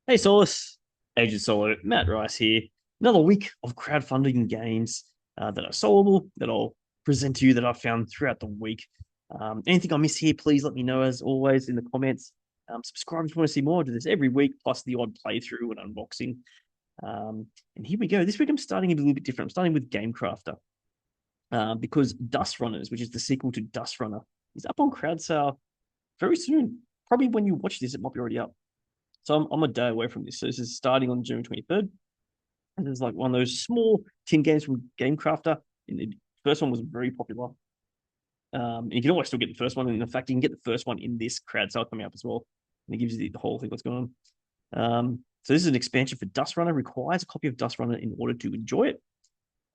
Hey, Solace, Agent Solo, Matt Rice here. Another week of crowdfunding games that are solvable that I'll present to you that I've found throughout the week. Anything I miss here, please let me know as always in the comments. Subscribe if you want to see more. I do this every week, plus the odd playthrough and unboxing. And here we go. This week I'm starting a little bit different. I'm starting with Gamecrafter because Dustrunners, which is the sequel to Dustrunner, is up on crowd sale very soon. Probably when you watch this, it might be already up. So I'm a day away from this. So this is starting on June 23rd. And there's like one of those small tin games from Gamecrafter. And the first one was very popular. And you can always still get the first one. And in fact, you can get the first one in this crowd sale coming up as well. And it gives you the whole thing what's going on. So this is an expansion for Dustrunner. Requires a copy of Dustrunner in order to enjoy it.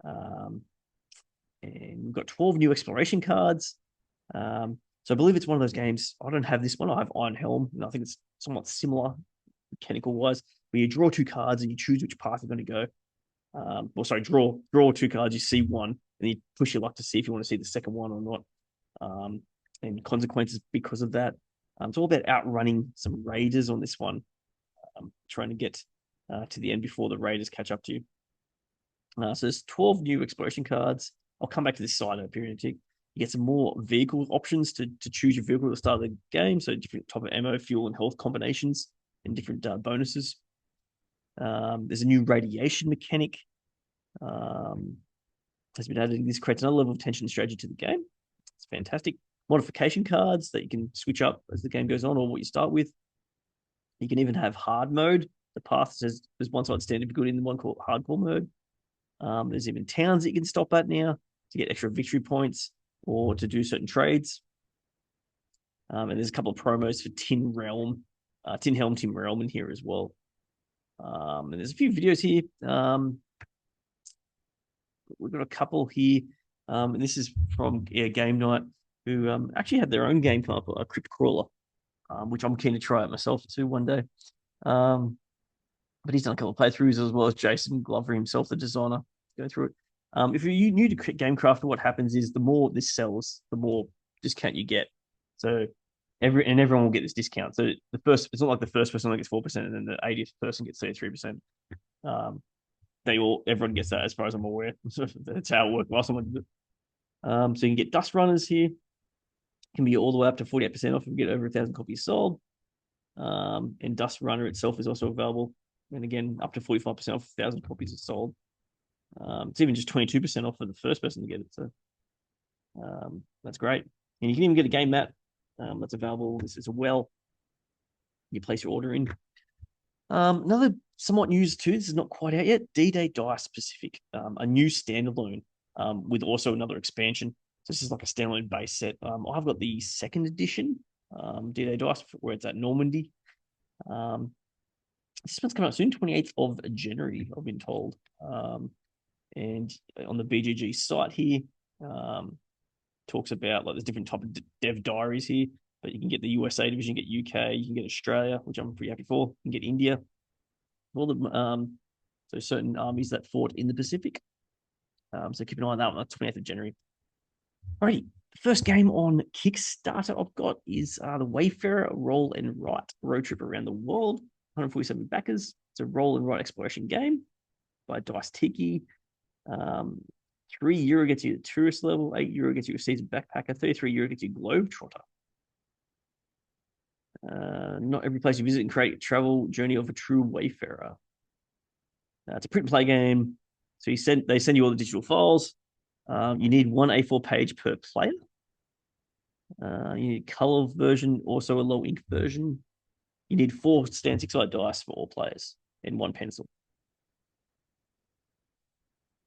Um, and we've got 12 new exploration cards. So I believe it's one of those games. I don't have this one. I have Iron Helm, and I think it's somewhat similar mechanical wise, where you draw two cards and you choose which path you're going to go. Draw two cards. You see one, and you push your luck to see if you want to see the second one or not. And consequences because of that. It's all about outrunning some raiders on this one, trying to get to the end before the raiders catch up to you. So there's 12 new exploration cards. I'll come back to this side in a period. You get some more vehicle options to choose your vehicle at the start of the game. So different type of ammo, fuel, and health combinations and different bonuses. There's a new radiation mechanic has been added. This creates another level of tension and strategy to the game. It's fantastic. Modification cards that you can switch up as the game goes on or what you start with. You can even have hard mode. The path says there's one side standard good in the one called hardcore mode. There's even towns that you can stop at now to get extra victory points or to do certain trades. And there's a couple of promos for Tin Helm, Tin Realm in here as well. And there's a few videos here. We've got a couple here. And this is from Game Night, who actually had their own game come up, a Crypt Crawler, which I'm keen to try out myself too one day. But he's done a couple of playthroughs as well as Jason Glover himself, the designer, go through it. If you're new to Gamecraft, what happens is the more this sells, the more discount you get. So everyone will get this discount. So it's not like the first person only gets 4%, and then the 80th person gets 33%. Everyone gets that as far as I'm aware. So that's how it worked last time I did it. So you can get Dustrunners here. It can be all the way up to 48% off if you get over 1,000 copies sold. And Dustrunner itself is also available. And again, up to 45% off 1,000 copies are sold. It's even just 22% off for the first person to get it. So that's great. And you can even get a game mat that's available. This is a well. You place your order in. Another somewhat news too. This is not quite out yet. D-Day Dice Pacific, a new standalone with also another expansion. So this is like a standalone base set. I've got the second edition D-Day Dice where it's at Normandy. This one's coming out soon, 28th of January, I've been told. And on the BGG site here, talks about like there's different type of dev diaries here, but you can get the USA division, you can get UK, you can get Australia, which I'm pretty happy for. You can get India, all the so certain armies that fought in the Pacific. So keep an eye on that one, 28th of January. Alrighty, the first game on Kickstarter I've got is the Wayfarer Roll and Write Road Trip Around the World. 147 backers. It's a roll and write exploration game by Dice Tiki. €3 gets you the tourist level, €8 gets you a seasoned backpacker, €33 gets you Globetrotter. Not every place you visit and create a travel journey of a true wayfarer. It's a print and play game. So they send you all the digital files. You need one A4 page per player. You need a color version, also a low ink version. You need 4 stand 6-sided dice for all players and 1 pencil.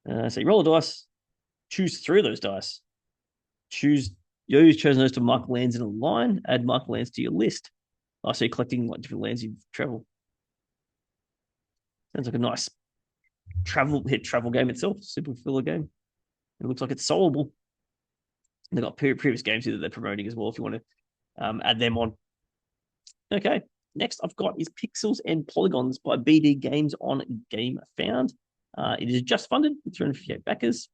So you roll a dice, choose 3 of those dice. You've chosen those to mark lands in a line, add mark lands to your list. I see collecting like different lands you've traveled. Sounds like a nice travel game itself, simple filler game. It looks like it's solvable. They've got previous games here that they're promoting as well if you want to add them on. Okay, next I've got is Pixels and Polygons by BD Games on Gamefound. It is just funded with 358 backers.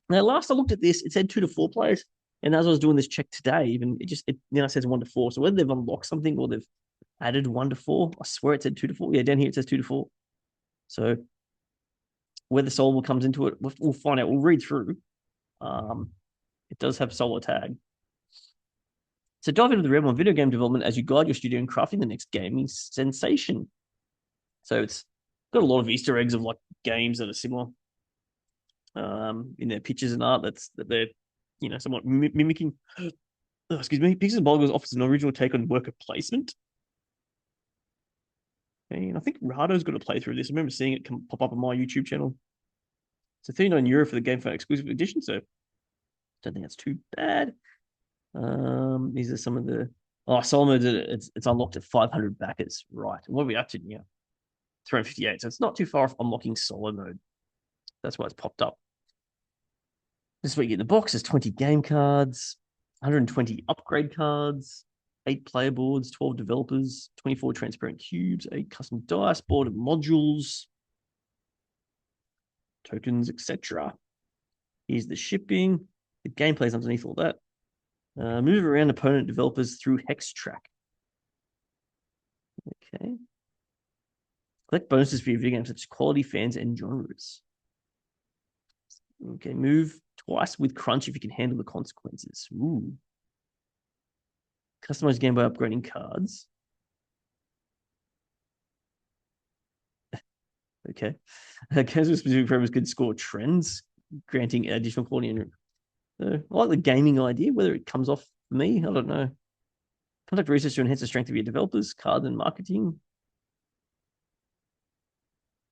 Now, last I looked at this, it said 2 to 4 players. And as I was doing this check today, even it now says 1 to 4. So whether they've unlocked something or they've added 1 to 4. I swear it said 2 to 4. Yeah, down here it says 2 to 4. So where the solo comes into it, we'll find out. We'll read through. It does have solo tag. So dive into the realm of video game development as you guide your studio in crafting the next gaming sensation. So it's got a lot of Easter eggs of like games that are similar in their pictures and art. That they're somewhat mimicking. Oh, excuse me. Pixels and Polygons offers an original take on worker placement. And I think Rado's got to play through this. I remember seeing it pop up on my YouTube channel. So €39 for the Gamefound exclusive edition. So don't think that's too bad. These are some of the solo mode. It's unlocked at 500 backers. Right. What are we up to now? 358. So it's not too far off unlocking solo mode. That's why it's popped up. This is what you get in the box. There's 20 game cards, 120 upgrade cards, 8 player boards, 12 developers, 24 transparent cubes, 8 custom dice, board and modules, tokens, etc. Here's the shipping. The gameplay is underneath all that. Move around opponent developers through Hex Track. Okay. Collect bonuses for your video games such as quality, fans, and genres. Okay, move twice with Crunch if you can handle the consequences. Ooh. Customize the game by upgrading cards. Okay. Games with specific programs could score trends, granting additional quality. I like the gaming idea. Whether it comes off for me, I don't know. Contact research to enhance the strength of your developers, cards, and marketing.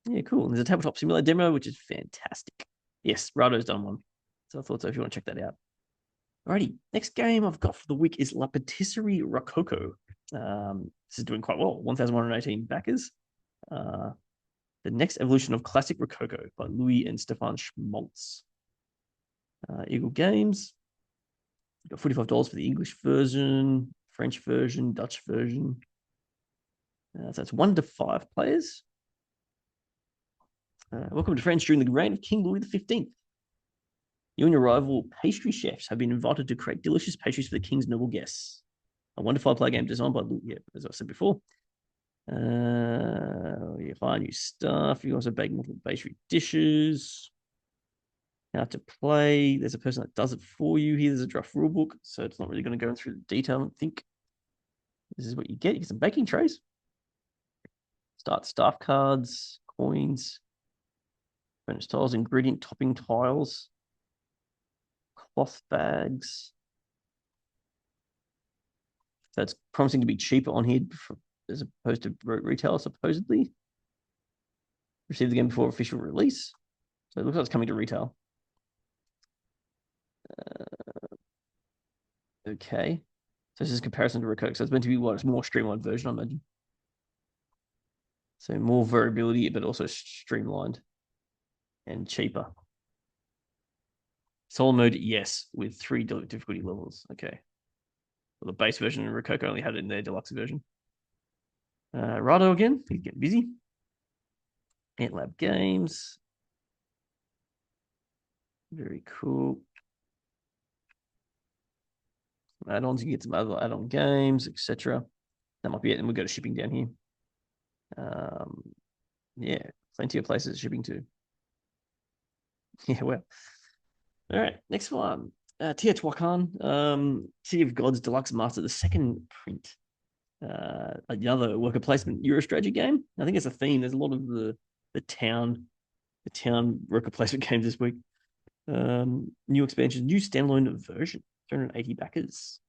Yeah, cool. And there's a tabletop simulator demo, which is fantastic. Yes, Rado's done one. So I thought so if you want to check that out. Alrighty, next game I've got for the week is La Patisserie Rococo. This is doing quite well. 1,118 backers. The next evolution of classic Rococo by Louis and Stefan Schmaltz. Eagle Games. Got $45 for the English version, French version, Dutch version. So that's 1 to 5 players. Welcome to France during the reign of King Louis XV. You and your rival pastry chefs have been invited to create delicious pastries for the king's noble guests. A 1 to 5 player game designed by Louis, as I said before. You find new stuff. You also bake multiple pastry dishes. How to play. There's a person that does it for you. Here, there's a draft rule book, so it's not really going to go through the detail. I don't think this is what you get. You get some baking trays, start staff cards, coins, furniture tiles, ingredient topping tiles, cloth bags. That's promising to be cheaper on here as opposed to retail, supposedly. Receive the game before official release. So it looks like it's coming to retail. Okay. So this is comparison to Rococo. So it's meant to be what? It's a more streamlined version, I imagine. So more variability, but also streamlined and cheaper. Solo mode, yes, with 3 difficulty levels. Okay. Well, the base version of Rococo only had it in their deluxe version. Rado again. He's getting busy. Antlab Games. Very cool. Add-ons, you get some other add-on games, etc. That might be it. And we'll go to shipping down here. Yeah, plenty of places shipping to. Yeah, well. All right, next one. Teotihuacan, City of Gods Deluxe Master, the second print. Another worker placement Euro strategy game. I think it's a theme. There's a lot of the town worker placement games this week. New expansion, new standalone version, 380 backers.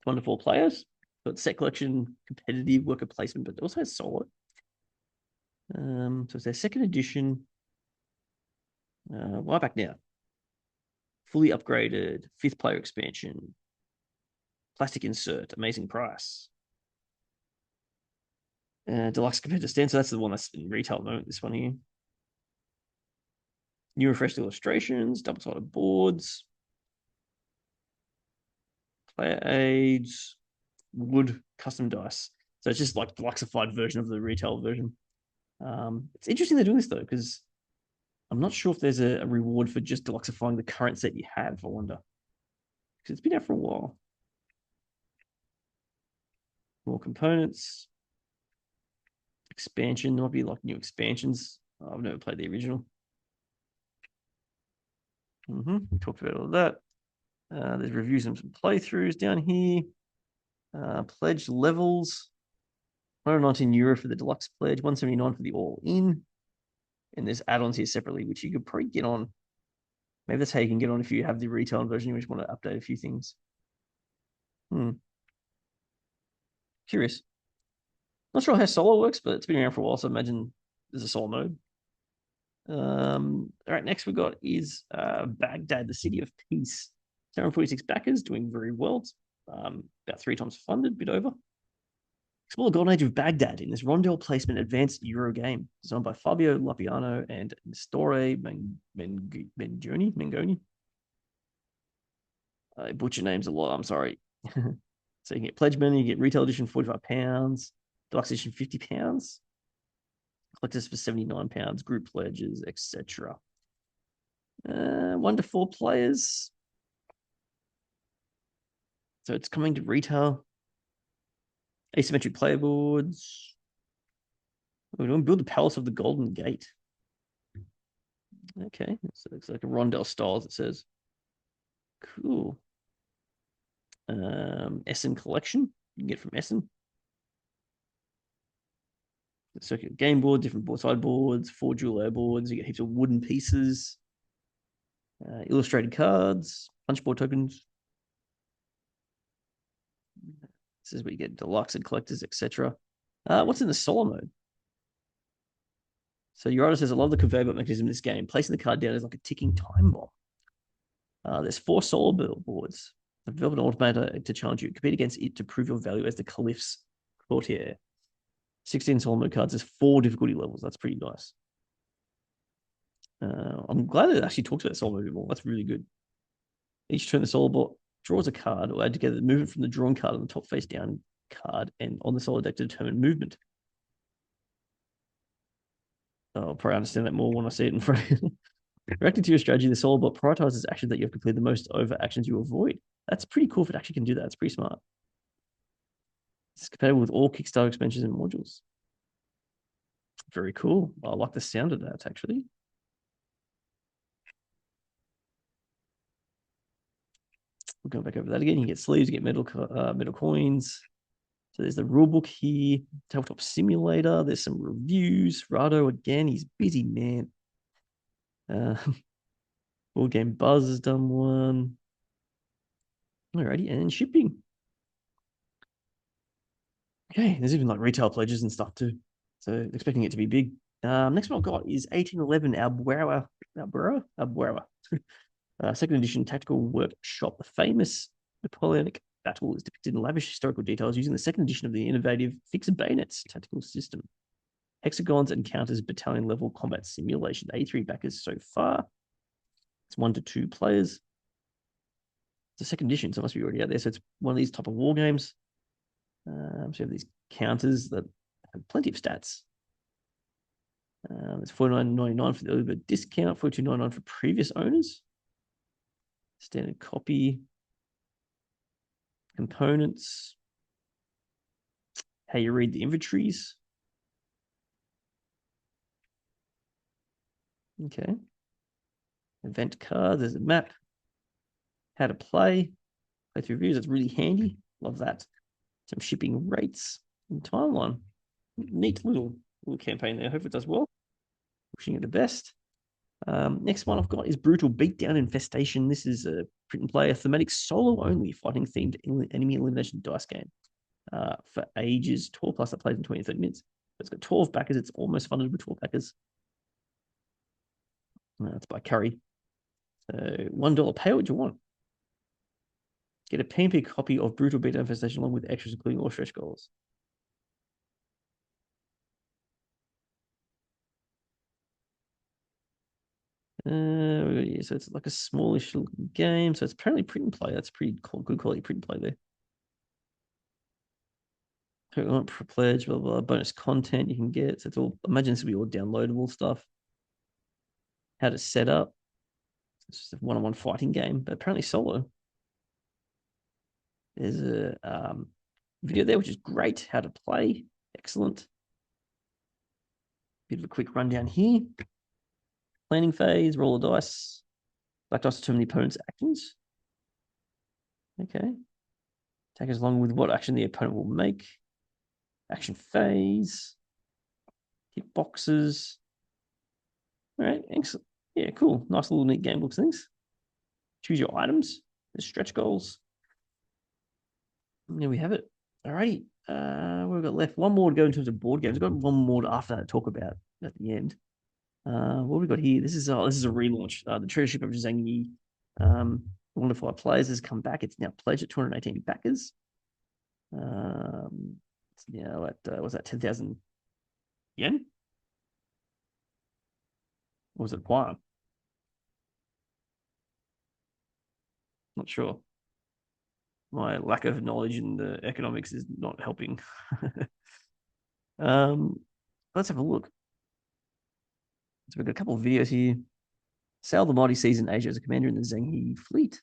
1 to 4 players. Got set collection, competitive worker placement, but it also has solo. So it's their second edition. Why back now? Fully upgraded, 5th player expansion. Plastic insert, amazing price. Deluxe compared to stand, so that's the one that's in retail at the moment, this one here. New refreshed illustrations, double-sided boards, player aids, wood custom dice. So it's just like deluxeified version of the retail version. It's interesting they're doing this though, because I'm not sure if there's a reward for just deluxeifying the current set you have, I wonder. Because it's been out for a while. More components. Expansion. There might be like new expansions. I've never played the original. We talked about all of that. There's reviews and some playthroughs down here. Pledge levels. €119 for the deluxe pledge, 179 for the all-in. And there's add-ons here separately, which you could probably get on. Maybe that's how you can get on if you have the retail version. You just want to update a few things. Curious. Not sure how solo works, but it's been around for a while, so I imagine there's a solo mode. All right, next we got is Baghdad, the City of Peace. 746 backers, doing very well. About 3 times funded, bit over. Explore the golden age of Baghdad in this rondel placement advanced Euro game, designed by Fabio Lapiano and Nestore Mengoni. I butcher names a lot, I'm sorry. So you can get pledge money, you get retail edition £45, deluxe edition £50, collectors for £79, group pledges, etc. 1 to 4 players. So it's coming to retail. Asymmetric player boards. We're going to build the Palace of the Golden Gate. Okay, so it looks like a rondel style, as it says. Cool. Essen collection you can get from Essen. The circular game board, different board sideboards, 4 dual air boards. You get heaps of wooden pieces, illustrated cards, punchboard tokens. This is where you get deluxe and collectors, etc. What's in the solo mode? So your artist says, I love the conveyor belt mechanism in this game. Placing the card down is like a ticking time bomb. There's 4 solo boards. Develop an automata to challenge you. Compete against it to prove your value as the Caliph's courtier. 16 solo mode cards. There's 4 difficulty levels. That's pretty nice. I'm glad it actually talks about solo mode a bit more. That's really good. Each turn, the solo bot draws a card or add together the movement from the drawn card on the top face down card and on the solo deck to determine movement. I'll probably understand that more when I see it in front of you. Reacting to your strategy, the solo bot prioritizes actions that you have completed the most over actions you avoid. That's pretty cool if it actually can do that. It's pretty smart. It's compatible with all Kickstarter expansions and modules. Very cool. I like the sound of that, actually. We'll go back over that again. You get sleeves, you get metal coins. So there's the rulebook here, Tabletop Simulator. There's some reviews. Rado, again, he's busy, man. Board Game Buzz has done one. Alrighty, and shipping. Okay, there's even like retail pledges and stuff too. So expecting it to be big. Next one I've got is 1811 Albuera. Second edition tactical workshop. The famous Napoleonic battle is depicted in lavish historical details using the second edition of the innovative fixed bayonets tactical system. Hexagons and counters battalion level combat simulation. 83 backers so far. It's 1 to 2 players. It's a second edition, so it must be already out there. So it's one of these type of war games. So you have these counters that have plenty of stats. It's $49.99 for the early bird discount, $42.99 for previous owners. Standard copy. Components. How you read the inventories. Okay. Event card. There's a map. How to play. Playthrough reviews. That's really handy. Love that. Some shipping rates and timeline. Neat little campaign there. Hope it does well. Wishing it the best. Next one I've got is Brutal Beatdown Infestation. This is a print and play, a thematic solo only fighting themed enemy elimination dice game for ages 12 plus that plays in 20 to 30 minutes. It's got 12 backers. It's almost funded with 12 backers. It's by Curry. So $1 pay what you want. Get a PNP copy of Brutal Beatdown Infestation along with extras, including all stretch goals. Yeah, so it's like a smallish game. So it's apparently print and play. That's pretty cool, good quality print and play there. For pledge, blah, blah, bonus content you can get. So it's all, imagine this will be all downloadable stuff. How to set up. It's just a one-on-one fighting game, but apparently solo. There's a video there, which is great. How to play, excellent. Bit of a quick rundown here. Planning phase, roll of dice. Black dice determine the opponent's actions. Okay. Attackers along with what action the opponent will make. Action phase. Hit boxes. All right, excellent. Yeah, cool. Nice little neat game books things. Choose your items. There's stretch goals. And there we have it. All righty. What we've got left? One more to go in terms of board games. We've got one more after that to talk about at the end. What have we got here? This is a relaunch. The Treasure Ship of Zheng. Wonderful players has come back. It's now pledged at 218 backers. It's now at was that 10,000 yen? Or was it yuan? Not sure. My lack of knowledge in the economics is not helping. Let's have a look. So we've got a couple of videos here. Sail the mighty seas in Asia as a commander in the Zheng fleet.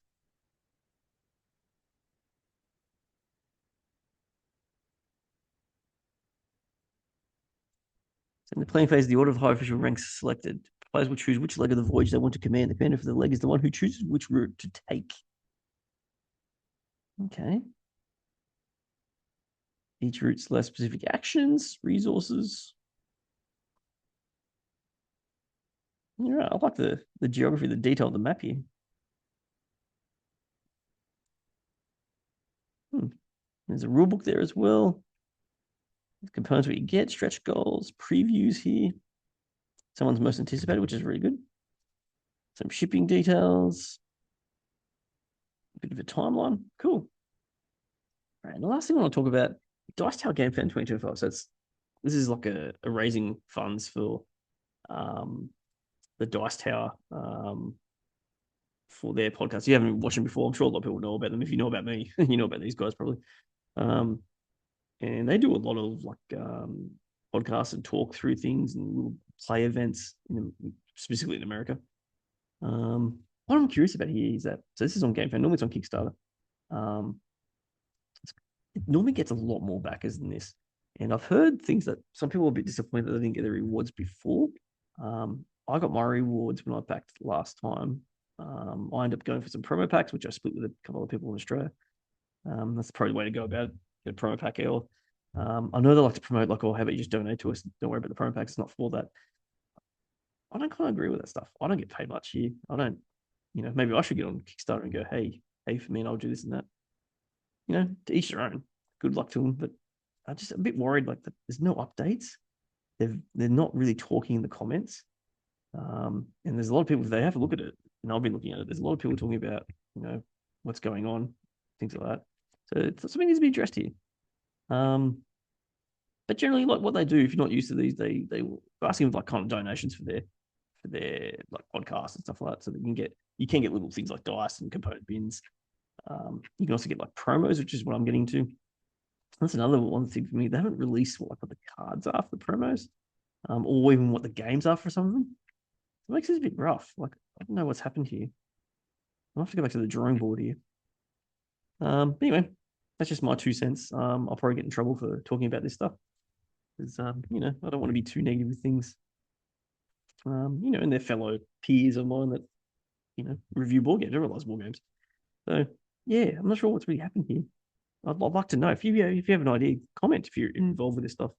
So in the planning phase, the order of high official ranks selected. Players will choose which leg of the voyage they want to command. The commander for the leg is the one who chooses which route to take. Okay. Each route less specific actions, resources. Yeah, I like the geography, the detail of the map here. There's a rule book there as well. The components what you get, stretch goals, previews here. Someone's most anticipated, which is really good. Some shipping details. A bit of a timeline. Cool. All right, and the last thing I want to talk about, Dice Tower Gamefound 2025. So this is like a raising funds for the Dice Tower for their podcast. You haven't watched them before. I'm sure a lot of people know about them. If you know about me, you know about these guys probably. And they do a lot of like podcasts and talk through things and little play events, specifically in America. What I'm curious about here is that, so this is on Gamefound. Normally it's on Kickstarter. It normally gets a lot more backers than this. And I've heard things that some people are a bit disappointed that they didn't get the rewards before. I got my rewards when I backed last time. I ended up going for some promo packs, which I split with a couple of people in Australia. That's probably the way to go about it. Get a promo pack or I know they like to promote like, oh, how about you just donate to us? Don't worry about the promo packs. It's not for that. I don't kind of agree with that stuff. I don't get paid much here. I don't, maybe I should get on Kickstarter and go, hey for me, and I'll do this and that. To each their own. Good luck to them. But I'm just a bit worried like that there's no updates. They're not really talking in the comments. And there's a lot of people, if they have a look at it, and I've been looking at it, there's a lot of people talking about, what's going on, things like that. So it's something needs to be addressed here. But generally, like what they do, if you're not used to these, they will asking for like kind of donations for their like podcasts and stuff like that, so that you can get little things like dice and component bins. You can also get like promos, which is what I'm getting to. That's another one thing for me. They haven't released what the cards are for the promos, or even what the games are for some of them. It makes it a bit rough. Like I don't know what's happened here. I'll have to go back to the drawing board here. Anyway, that's just my 2 cents. I'll probably get in trouble for talking about this stuff because I don't want to be too negative with things. And their fellow peers of mine that review board games, everyone loves board games. So yeah, I'm not sure what's really happened here. I'd like to know if you have an idea, comment if you're involved with this stuff.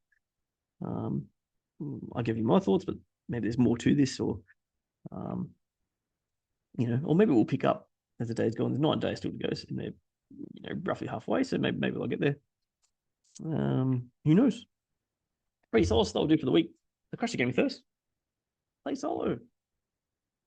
I'll give you my thoughts, but maybe there's more to this, or or maybe we'll pick up as the days go on. There's 9 days still to go, and they're roughly halfway, so maybe I'll get there. Who knows? Right, Soloists, that'll do for the week. The Crush the Game first. Play solo.